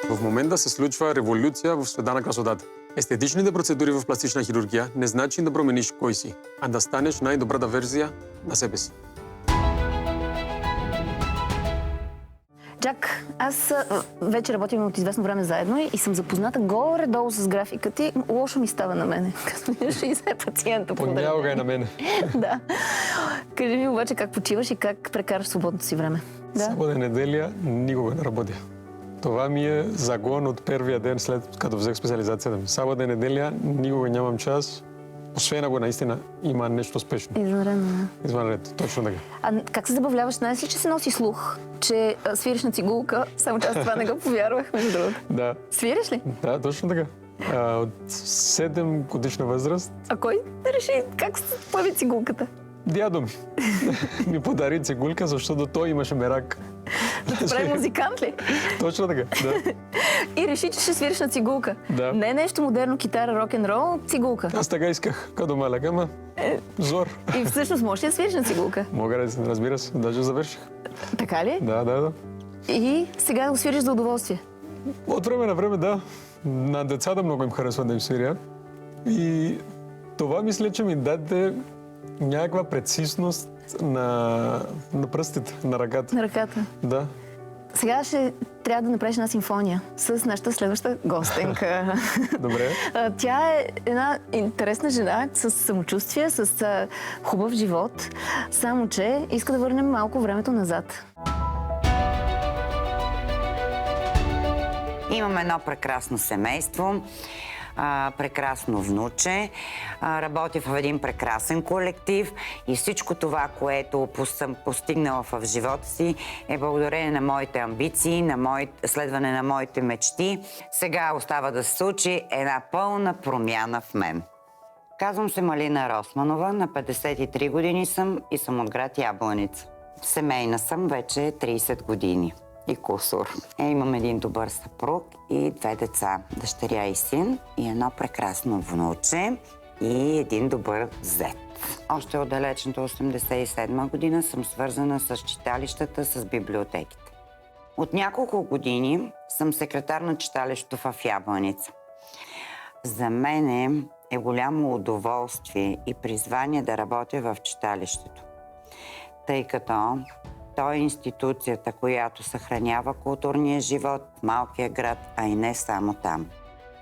В момента се случва революция в света на красотата. Естетичните процедури в пластична хирургия не значи да промениш кой си, а да станеш най-добрата версия на себе си. Джак, аз вече работим от известно време заедно и съм запозната горе-долу с графика ти. Лошо ми става на мене, като 60 пациента. Понякога е на мене. Да. Кажи ми обаче как почиваш и как прекараш свободното си време. Да? Събота неделя никога не работя. Това ми е загон от първия ден след като взех специализацията ми. Събота неделя никога нямам час, освен ако наистина има нещо спешно. Извънредно. Извънредно, точно така. А как се забавляваш? Знаеш ли, че се носи слух, че свириш на цигулка? Само че аз това не го повярвах, между другото. Да. Свириш ли? Да, точно така. От 7 годишна възраст. А кой реши как се появи цигулката? Дядо ми ми подари цигулка, защото той имаше мерак. Да те прави музикант ли? Точно така, да. И реши, че ще свириш на цигулка. Да. Не е нещо модерно, китара, рок-н-рол, цигулка. Аз така исках, като малък, ама зор. И всъщност можеш ли да свириш на цигулка? Мога да, разбира се, даже завърших. Така ли? Да. И сега го свириш за удоволствие. От време на време, да. На децата много им харесва да им свиря. И това мисля, че ми даде някаква прецизност на пръстите, на ръката. На ръката. Да. Сега ще трябва да направиш една симфония с нашата следваща гостенка. Добре. Тя е една интересна жена с самочувствие, с хубав живот, само че иска да върнем малко времето назад. Имам едно прекрасно семейство, прекрасно внуче, работя в един прекрасен колектив и всичко това, което съм постигнала в живота си, е благодарение на моите амбиции, на следване на моите мечти. Сега остава да се случи една пълна промяна в мен. Казвам се Малина Росманова, на 53 години съм и съм от град Ябланица. Семейна съм вече 30 години. И кусур. Имам един добър съпруг и 2 деца. Дъщеря и син и едно прекрасно внуче и един добър зет. Още от далечната 87 година съм свързана с читалищата, с библиотеките. От няколко години съм секретар на читалището в Ябланица. За мен е голямо удоволствие и призвание да работя в читалището, тъй като той е институцията, която съхранява културния живот в малкия град, а и не само там.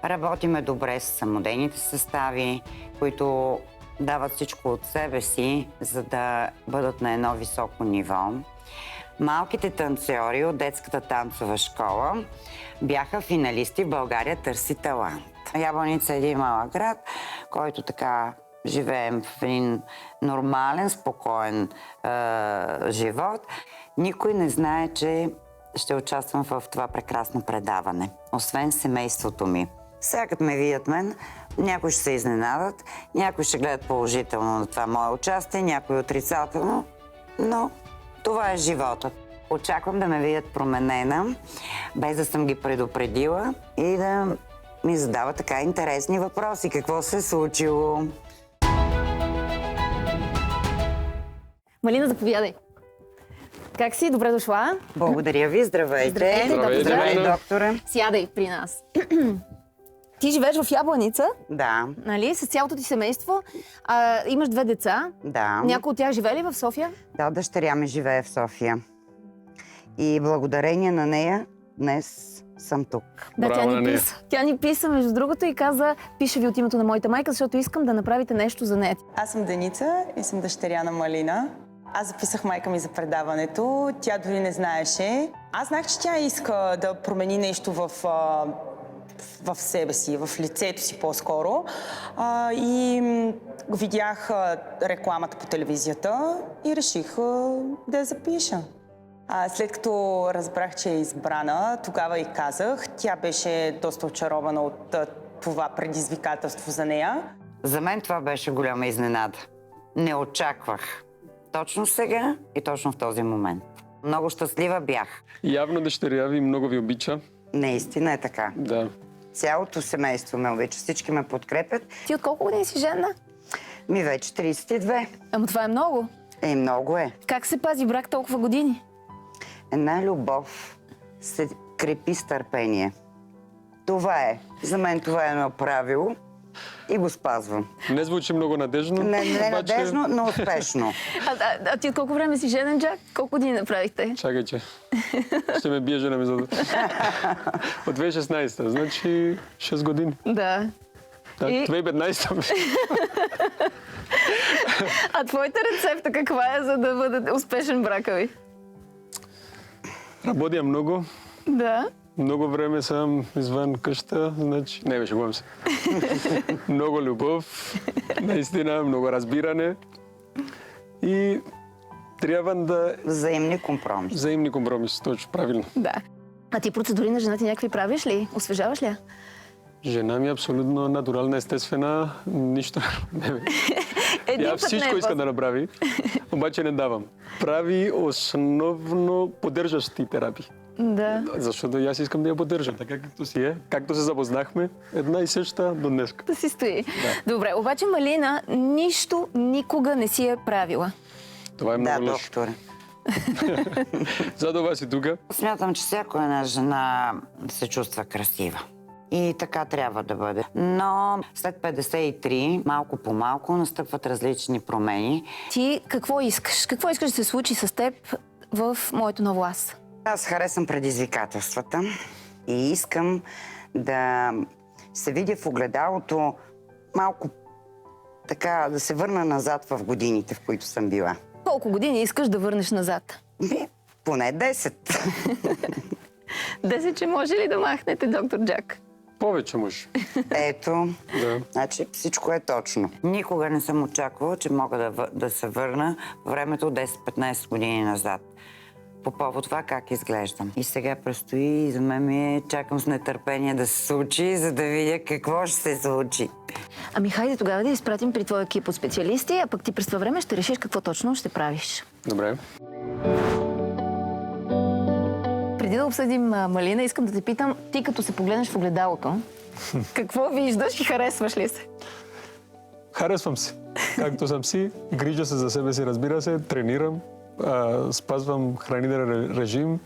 Работиме добре с самодейните състави, които дават всичко от себе си, за да бъдат на едно високо ниво. Малките танцори от детската танцова школа бяха финалисти в България Търси талант. Ябланица е един малък град, който така живеем в един нормален, спокоен живот. Никой не знае, че ще участвам в това прекрасно предаване, освен семейството ми. Сега като ме видят мен, някои ще се изненадат, някои ще гледат положително на това мое участие, някои отрицателно, но това е животът. Очаквам да ме видят променена, без да съм ги предупредила и да ми задават така интересни въпроси. Какво се е случило? Малина, заповядай. Как си? Добре дошла. Благодаря ви. Здравейте. Здравей, доктора. Сядай при нас. Ти живееш в Ябланица, Да. нали? С цялото ти семейство. Имаш 2 деца. Да. Някой от тях живее ли в София? Да, дъщеря ми живее в София. И благодарение на нея днес съм тук. Да, Браво, тя ни писа, между другото, и каза, пише ви от името на моята майка, защото искам да направите нещо за нея. Аз съм Деница и съм дъщеря на Малина. Аз записах майка ми за предаването, тя дори не знаеше. Аз знах, че тя иска да промени нещо в себе си, в лицето си по-скоро. И видях рекламата по телевизията и реших да я запиша. След като разбрах, че е избрана, тогава и казах. Тя беше доста очарована от това предизвикателство за нея. За мен това беше голяма изненада. Не очаквах. Точно сега и точно в този момент. Много щастлива бях. Явно дъщеря ви много ви обича. Наистина е така. Да. Цялото семейство ме обича, всички ме подкрепят. Ти от колко години си жена? Ми вече 32. Ама това е много. Много е. Как се пази брак толкова години? Една любов се крепи с търпение. Това е. За мен това е едно правило и го спазвам. Не звучи много надежно. Не надежно, но успешно. А ти от колко време си женен, Джак? Колко години направихте? Чакай, че. Ще ме бие жена ми за... От 2016, значи 6 години. Да. Так, И- 2015. А твоята рецепта каква е, за да бъде успешен брака ви? Работя много. Да. Много време съм извън къща, значи... Не, беше шегувам се. Много любов, наистина, много разбиране. И трябва да... Взаимни компромиси. Взаимни компромиси, точно, правилно. Да. А ти процедури на жена ти някакви правиш ли? Освежаваш ли я? Жена ми е абсолютно натурална, естествена, нищо не бе. Един Тя път не всичко е иска да направи, обаче не давам. Прави основно поддържащи терапии. Да. Защото и аз искам да я поддържам, така както си е. Както се запознахме, една и съща до днес. Да си стои. Добре, обаче Малина нищо никога не си е правила. Това е Да, много лошо. докторе. За това си тук. Смятам, че всяка една жена се чувства красива. И така трябва да бъде. Но след 53, малко по малко, настъпват различни промени. Ти какво искаш? Какво искаш да се случи с теб в моето ново аз? Аз харесвам предизвикателствата и искам да се видя в огледалото малко така, да се върна назад в годините, в които съм била. Колко години искаш да върнеш назад? Поне 10. 10, че може ли да махнете, доктор Джак? Повече може. Ето, Да. значи всичко е точно. Никога не съм очаквала, че мога да се върна времето 10-15 години назад. По повод това как изглеждам. И сега предстои, и за мен ми е, чакам с нетърпение да се случи, за да видя какво ще се случи. Ами хайде тогава да изпратим при твоя екип от специалисти, а пък ти през това време ще решиш какво точно ще правиш. Добре. Преди да обсъдим Малина, искам да те питам, ти като се погледнеш в огледалото, какво виждаш и харесваш ли се? Харесвам се. Както съм си, грижа се за себе си, разбира се, тренирам, спазвам хранителен режим,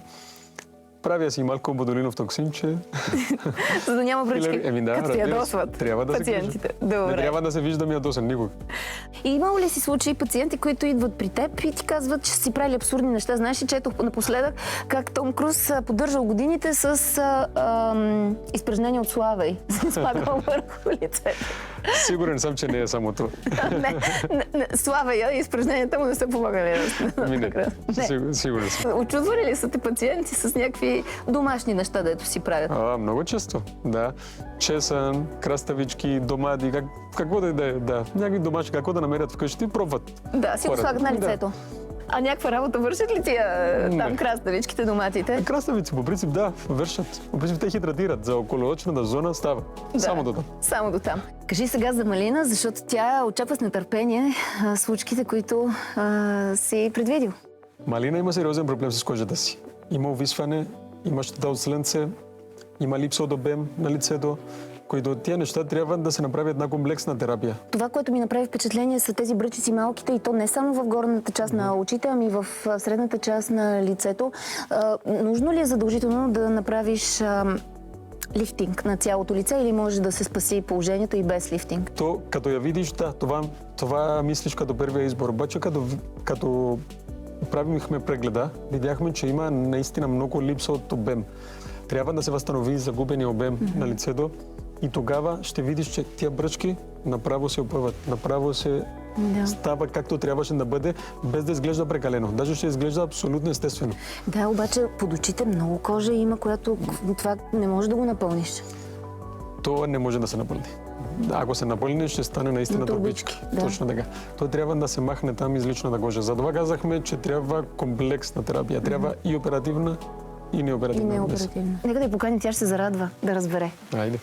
правя си малко бодолинов токсинче. За да няма бръчки, Еми да, като ти разбира се. ядосват Трябва да пациентите. се грижа. Не Добре. трябва да се виждам ядосан никога. И имало ли си случаи пациенти, които идват при теб и ти казват, че си правили абсурдни неща? Знаеш ли, четох напоследък как Том Круз поддържал годините с изпражнения от славей. Спадал върху лицето. Сигурен съм, че не е само това. Не, славея и изпражненията му не са помагали. Ами не, Не. сигурен съм. Очудвали ли са те пациенти с някакви домашни неща, дето си правят? Много често, да. Чесън, краставички, домади, какво да е, да. Някакви домашни, какво да намерят вкъщи, пробват. Да, си го Хората. слагат на Да. лицето. А някаква работа вършат ли тия там Не. краставичките, доматите? Краставици, по принцип, да, вършат. По принцип, те хидратират. За околоочната зона става. Само до там. Само до там. Кажи сега за Малина, защото тя очаква с нетърпение случките, които си предвидил. Малина има сериозен проблем с кожата си. Има увисване, има щета от слънце, има липса от обем на лицето, които тия неща трябва да се направи една комплексна терапия. Това, което ми направи впечатление, са тези бръчици малките и то не само в горната част на очите, ами в средната част на лицето. Нужно ли е задължително да направиш лифтинг на цялото лице или може да се спаси положението и без лифтинг? То, като я видиш, да, това мислиш като първия избор. Обаче, като правихме прегледа, видяхме, че има наистина много липса от обем. Трябва да се възстанови загубения обем на лицето и тогава ще видиш, че тия бръчки направо се опъват, направо се става както трябваше да бъде, без да изглежда прекалено. Даже ще изглежда абсолютно естествено. Да, обаче под очите много кожа има, която това не може да го напълниш. То не може да се напълни. Ако се напълни, ще стане наистина турбички. Да. Точно така. То трябва да се махне там излишната кожа. Затова казахме, че трябва комплексна терапия. Трябва и оперативна, и И неоперативна. неоперативно. Нека да я поканим, тя ще се зарадва да разбере. Айде.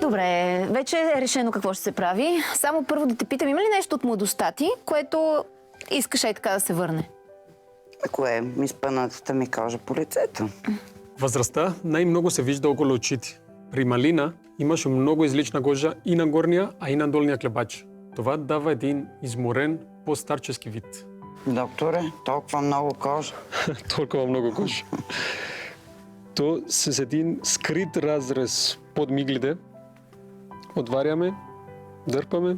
Добре, вече е решено какво ще се прави. Само първо да те питам, има ли нещо от младостта ти, което искаш и така да се върне? Кое е изпънатата ми кожа по лицето? Възрастта най-много се вижда около очите. При Малина имаше много излична кожа и на горния, а и на долния клепач. Това дава един изморен, по-старчески вид. Докторе, толкова много кожа. Толкова много кожа. то с един скрит разрез под миглите отваряме, дърпаме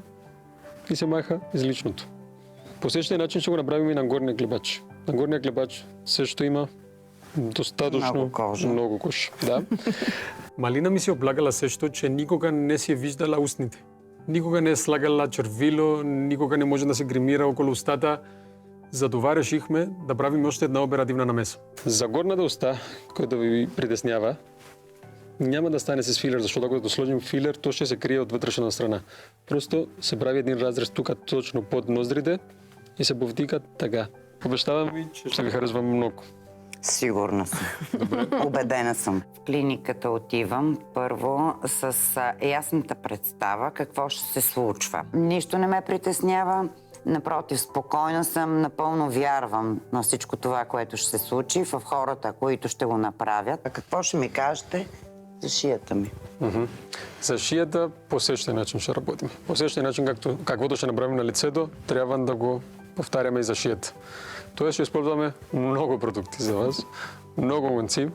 и се маха излишното. По същия начин ще го направим и на горния клебач. На горния клебач също има достатъчно много кожа. Да. Малина ми се облагала също, че никога не си е виждала устните. Никога не е слагала червило, никога не може да се гримира около устата. Затова решихме да правим още една оперативна намеса. За горната уста, която ви притеснява, няма да стане с филер, защото когато сложим филер, то ще се крие от вътрешна страна. Просто се прави един разрез тук точно под ноздрите и се повдига така. Обещавам ви, че ще ви харесва много. Сигурна съм. Убедена съм. В клиниката отивам първо с ясната представа какво ще се случва. Нищо не ме притеснява. Напротив, спокойна съм, напълно вярвам на всичко това, което ще се случи, в хората, които ще го направят. А какво ще ми кажете за шията ми? За шията по същия начин ще работим. По същия начин, каквото ще направим на лицето, трябва да го повтаряме и за шията. Тоест ще използваме много продукти за вас, много лънци.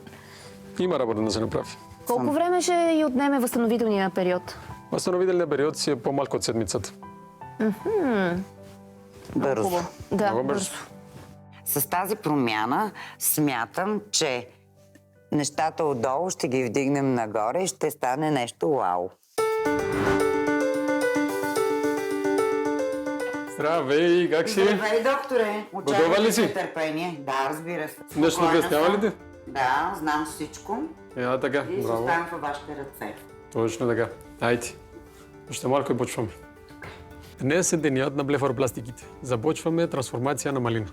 Има работа да се направи. Колко време ще и отнеме възстановителния период? Възстановителният период си е по-малко от седмицата. Бързо. Да, Много бързо. С тази промяна смятам, че нещата отдолу ще ги вдигнем нагоре и ще стане нещо вау. Здравей, как си? Здравей, докторе! Готова ли си? Очаквам търпение. Да, разбира се. Нещо Спокойна обяснява ли съм. ти? Да, знам всичко. Така, И ще браво. оставям във вашите ръце. Точно така. Айде. Още малко и почваме. Днес е денят на блефаропластиките. Започваме трансформация на малина.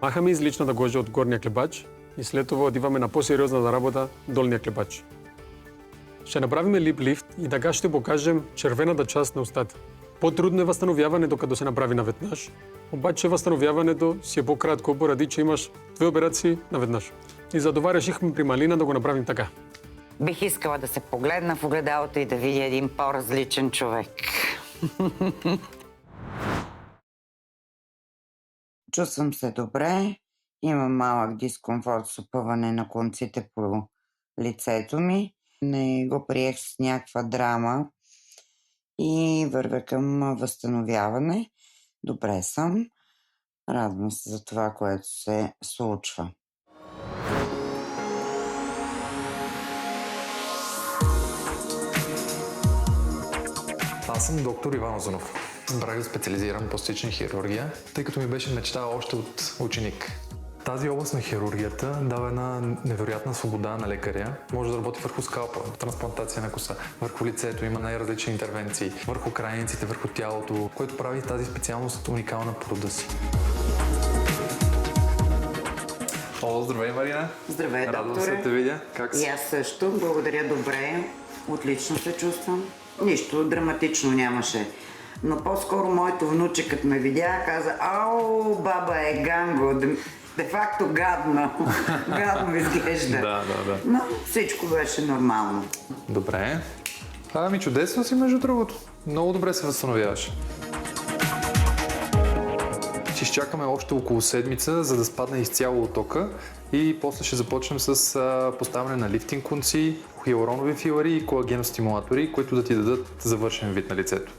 Махаме излишната кожа от горния клебач и след това отиваме на по-сериозната работа долния клебач. Ще направим лип лифт и така ще покажем червената част на устата. По-трудно е възстановяването, като се направи наведнъж, обаче възстановяването си е по-кратко, поради че имаш 2 операции наведнъж. И затова решихме при малина да го направим така. Бих искала да се погледна в огледалото и да видя един по-различен човек. Чувствам се добре. Имам малък дискомфорт с опъване на конците по лицето ми. Не го приех с някаква драма и вървя към възстановяване. Добре съм. Радвам се за това, което се случва. Аз съм доктор Иван Озунов. Избрах да специализирам пластична хирургия, тъй като ми беше мечта още от ученик. Тази област на хирургията дава една невероятна свобода на лекаря. Може да работи върху скалпа, трансплантация на коса, върху лицето, има най-различни интервенции, върху крайниците, върху тялото, което прави тази специалност уникална по рода си. О, здравей, Марина! Здравей, Радвам докторе! се да те видя. Как си? И аз също. Благодаря, добре. Отлично се чувствам. Нищо драматично нямаше. Но по-скоро моето внуче, като ме видя, каза: "Ау, баба е ганго." Де-факто гадна. Гадно ми изглежда. Да. Но всичко беше нормално. Добре. Ами чудесно си, между другото. Много добре се възстановяваш. Ще изчакаме още около седмица, за да спадне изцяло оттока и после ще започнем с поставяне на лифтинг конци, хиалуронови филари и колагеностимулатори, които да ти дадат завършен вид на лицето.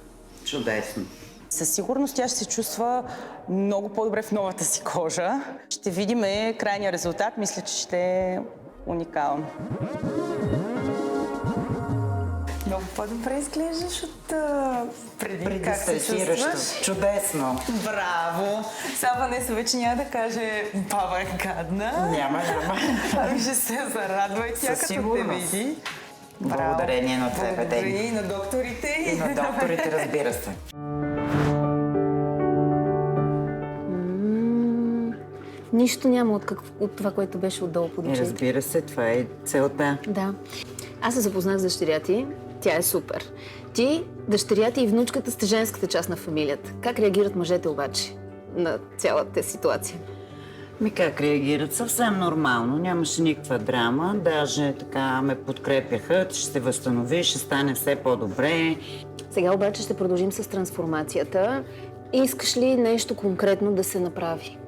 Чудесно. Със сигурност тя ще се чувства много по-добре в новата си кожа. Ще видим крайния резултат. Мисля, че ще е уникално. Много по-добре изглеждаш от преди. Как се чувстваш? Чудесно. Браво! Сега Ванеса вече няма да каже: "Баба е гадна." Няма. Ами ще се зарадва и тя, Със като те сигурност. види. Благодарение на тебе, Благодарение Дени. и на докторите. И на докторите, разбира се. Нищо няма от това, което беше отдолу под И очите. разбира се, това е целта. Да. Аз се запознах с дъщеря ти. Тя е супер. Ти, дъщеря ти и внучката сте женската част на фамилията. Как реагират мъжете обаче на цялата ситуация? Как реагират? Съвсем нормално. Нямаше никаква драма. Даже така ме подкрепяха. Ще се възстанови, ще стане все по-добре. Сега обаче ще продължим с трансформацията. Искаш ли нещо конкретно да се направи?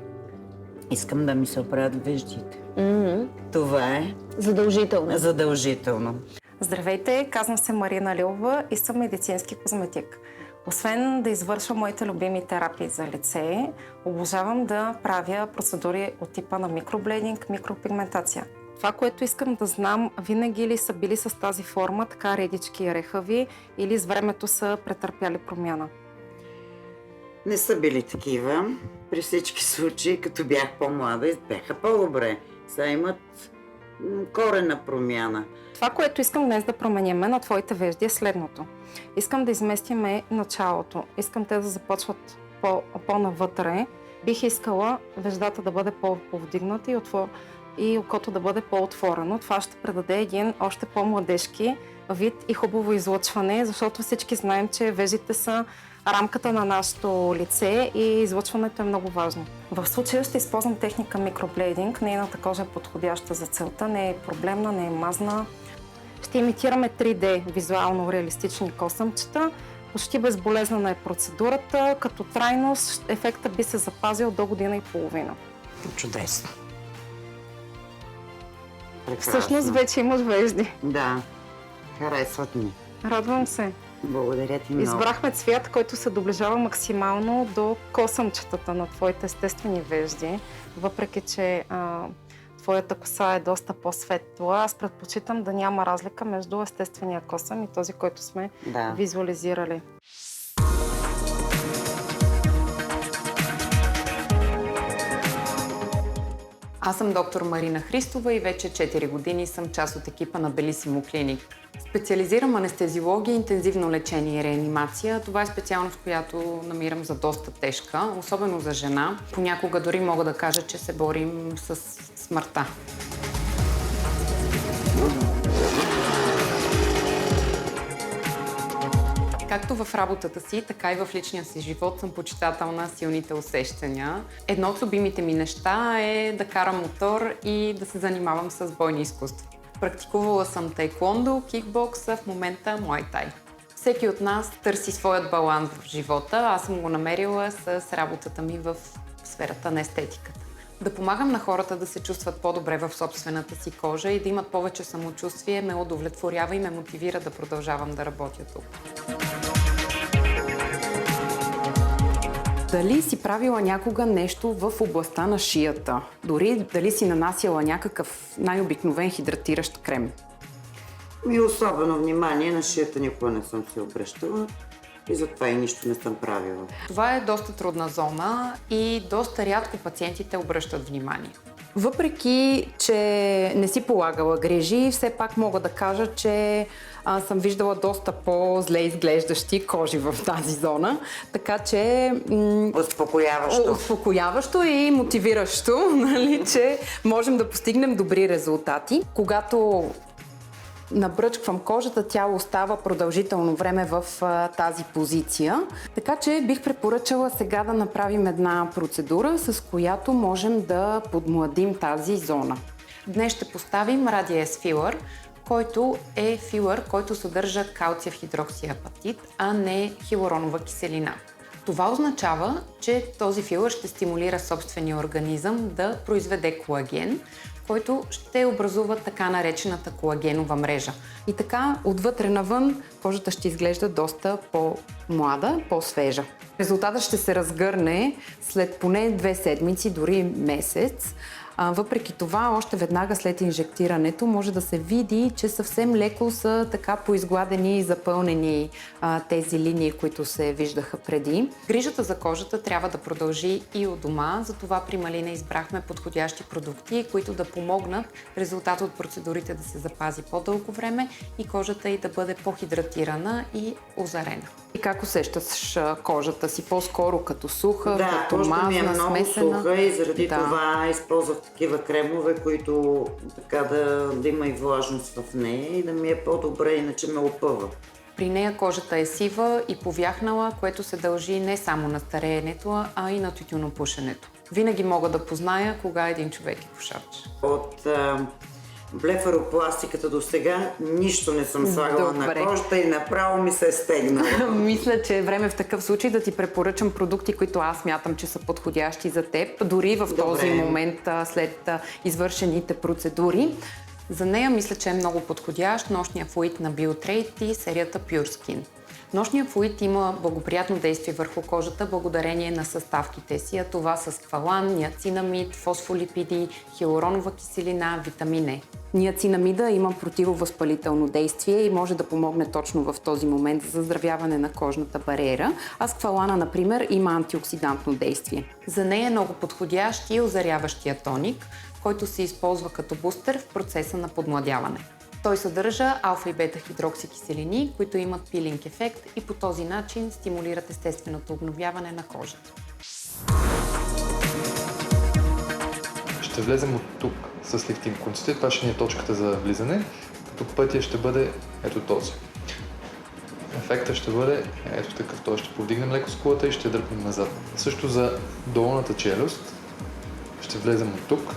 Искам да ми се оправят веждите. Това е Задължително. задължително. Здравейте, казвам се Марина Лилова и съм медицински козметик. Освен да извършвам моите любими терапии за лице, обожавам да правя процедури от типа на микроблейдинг, микропигментация. Това, което искам да знам, винаги ли са били с тази форма, така редички и рехави, или с времето са претърпяли промяна? Не са били такива. При всички случаи, като бях по-млада, бяха по-добре. Сега имат корена промяна. Това, което искам днес да променим на твоите вежди е следното. Искам да изместиме началото. Искам те да започват по-навътре. Бих искала веждата да бъде по-повдигната и окото да бъде по-отворено. Това ще предаде един още по-младежки вид и хубаво излъчване, защото всички знаем, че веждите са рамката на нашето лице и излъчването е много важно. В случая ще използвам техника микроблейдинг. Нейната кожа е подходяща за целта, не е проблемна, не е мазна. Ще имитираме 3D визуално реалистични косъмчета. Почти безболезнена е процедурата, като трайност ефектът би се запазил до година и половина. Чудесно. Прекрасно. Всъщност вече имаш вежди. Да, харесват ми. Радвам се. Благодаря ти много. Избрахме цвят, който се доближава максимално до косъмчетата на твоите естествени вежди. Въпреки че твоята коса е доста по-светла, аз предпочитам да няма разлика между естествения косъм и този, който сме визуализирали. Аз съм доктор Марина Христова и вече 4 години съм част от екипа на Белисимо Клиник. Специализирам анестезиология, интензивно лечение и реанимация. Това е специалност, която намирам за доста тежка, особено за жена. Понякога дори мога да кажа, че се борим с смъртта. Както в работата си, така и в личния си живот съм почитател на силните усещания. Едно от любимите ми неща е да карам мотор и да се занимавам с бойни изкуства. Практикувала съм таеквондо, кикбокс, в момента муай-тай. Всеки от нас търси своят баланс в живота. Аз съм го намерила с работата ми в сферата на естетиката. Да помагам на хората да се чувстват по-добре в собствената си кожа и да имат повече самочувствие ме удовлетворява и ме мотивира да продължавам да работя тук. Дали си правила някога нещо в областта на шията? Дори дали си нанасяла някакъв най-обикновен хидратиращ крем? Особено внимание на шията никога не съм си обръщала и затова и нищо не съм правила. Това е доста трудна зона и доста рядко пациентите обръщат внимание. Въпреки, че не си полагала грижи, все пак мога да кажа, че съм виждала доста по-зле изглеждащи кожи в тази зона. Така че... Успокояващо и мотивиращо, нали, че можем да постигнем добри резултати. Когато набръчквам кожата, тя остава продължително време в тази позиция. Така че бих препоръчала сега да направим една процедура, с която можем да подмладим тази зона. Днес ще поставим Radiesse филър, който е филър, който съдържа калциев хидроксиапатит, а не хилуронова киселина. Това означава, че този филър ще стимулира собствения организъм да произведе колаген, който ще образува така наречената колагенова мрежа. И така, отвътре навън, кожата ще изглежда доста по-млада, по-свежа. Резултатът ще се разгърне след поне 2 седмици, дори месец. Въпреки това, още веднага след инжектирането може да се види, че съвсем леко са така поизгладени и запълнени тези линии, които се виждаха преди. Грижата за кожата трябва да продължи и у дома, затова при Малина избрахме подходящи продукти, които да помогнат резултатът от процедурите да се запази по-дълго време и кожата й да бъде по-хидратирана и озарена. И как усещаш кожата си? По-скоро като суха, като мазна, ми е много смесена? суха и заради това използвах такива кремове, които така да има и влажност в нея и да ми е по-добре, иначе ме опъва. При нея кожата е сива и повяхнала, което се дължи не само на стареенето, а и на тютюнопушенето. Винаги мога да позная кога един човек е пушач. От Блефаропластиката до сега нищо не съм слагала Добре. на кожата и направо ми се е стегнала. Мисля, че е време в такъв случай да ти препоръчам продукти, които аз смятам, че са подходящи за теб, дори в този момент след извършените процедури. За нея мисля, че е много подходящ нощния флуид на Biotrade и серията Pure Skin. Нощният флуид има благоприятно действие върху кожата благодарение на съставките си, а това са сквалан, ниацинамид, фосфолипиди, хиалуронова киселина, витамин Е. Ниацинамида има противовъзпалително действие и може да помогне точно в този момент за заздравяване на кожната бариера, а сквалана, например, има антиоксидантно действие. За нея е много подходящ и озаряващия тоник, който се използва като бустер в процеса на подмладяване. Той съдържа алфа и бета хидроксикиселини, които имат пилинг ефект и по този начин стимулират естественото обновяване на кожата. Ще влезем от тук с лифтинг конците. Това ще ни е точката за влизане, като пътя ще бъде ето този. Ефектът ще бъде ето такъв. Той ще повдигнем леко скулата и ще дърпнем назад. Също за долната челюст ще влезем от тук.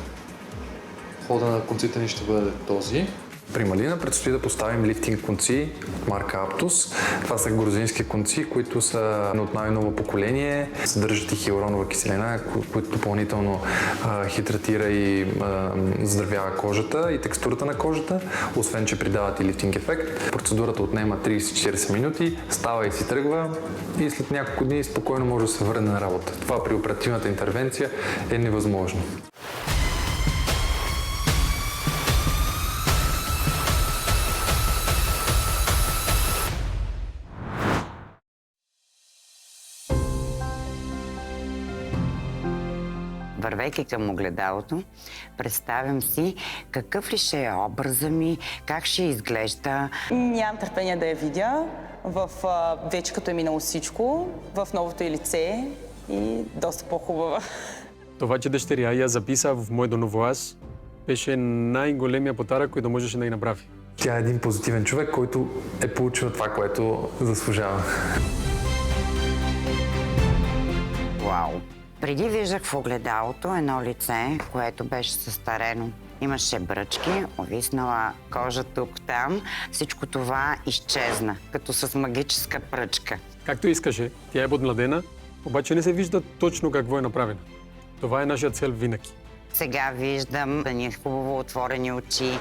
Хода на конците ни ще бъде този. При Малина предстои да поставим лифтинг конци от марка Aptus. Това са грузински конци, които са от най-ново поколение. Съдържат и хиалуронова киселина, която допълнително хидратира и заздравява кожата и текстурата на кожата, освен че придават и лифтинг ефект. Процедурата отнема 30-40 минути, става и си тръгва и след няколко дни спокойно може да се върне на работа. Това при оперативната интервенция е невъзможно. Вървейки към огледалото, представям си какъв ли ще е образа ми, как ще изглежда. Нямам търпение да я видя вече като е минало всичко, в новото й лице и доста по-хубава. Това, че дъщеря я записа в моето ново аз, беше най-големия подарък, който можеше да й направи. Тя е един позитивен човек, който е получил това, което заслужава. Вау! Преди виждах в огледалото едно лице, което беше състарено. Имаше бръчки, увиснала кожа тук-там. Всичко това изчезна, като с магическа пръчка. Както искаше, тя е подмладена, обаче не се вижда точно какво е направено. Това е нашия цел винаги. Сега виждам ни хубаво отворени очи,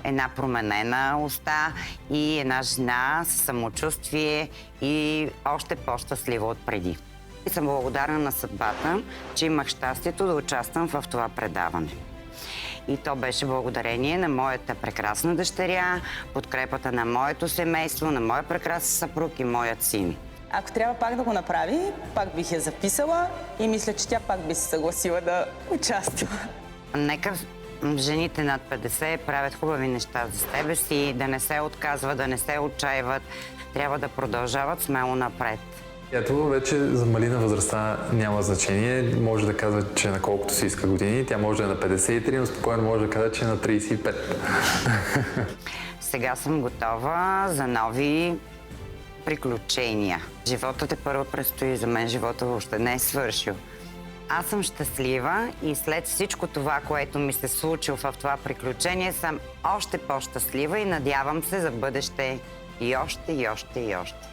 една променена уста и една жена с самочувствие и още по-щастлива от преди. И съм благодарна на съдбата, че имах щастието да участвам в това предаване. И то беше благодарение на моята прекрасна дъщеря, подкрепата на моето семейство, на моя прекрасен съпруг и моят син. Ако трябва пак да го направи, пак бих я записала и мисля, че тя пак би се съгласила да участва. Нека жените над 50 правят хубави неща за себе си, да не се отказват, да не се отчаиват, трябва да продължават смело напред. Ето, вече за Малина възрастта няма значение. Може да казва, че на колкото си иска години. Тя може да е на 53, но спокойно може да казва, че е на 35. Сега съм готова за нови приключения. Животът първо предстои, за мен живота въобще не е свършил. Аз съм щастлива и след всичко това, което ми се случило в това приключение, съм още по-щастлива и надявам се за бъдеще и още, и още, и още.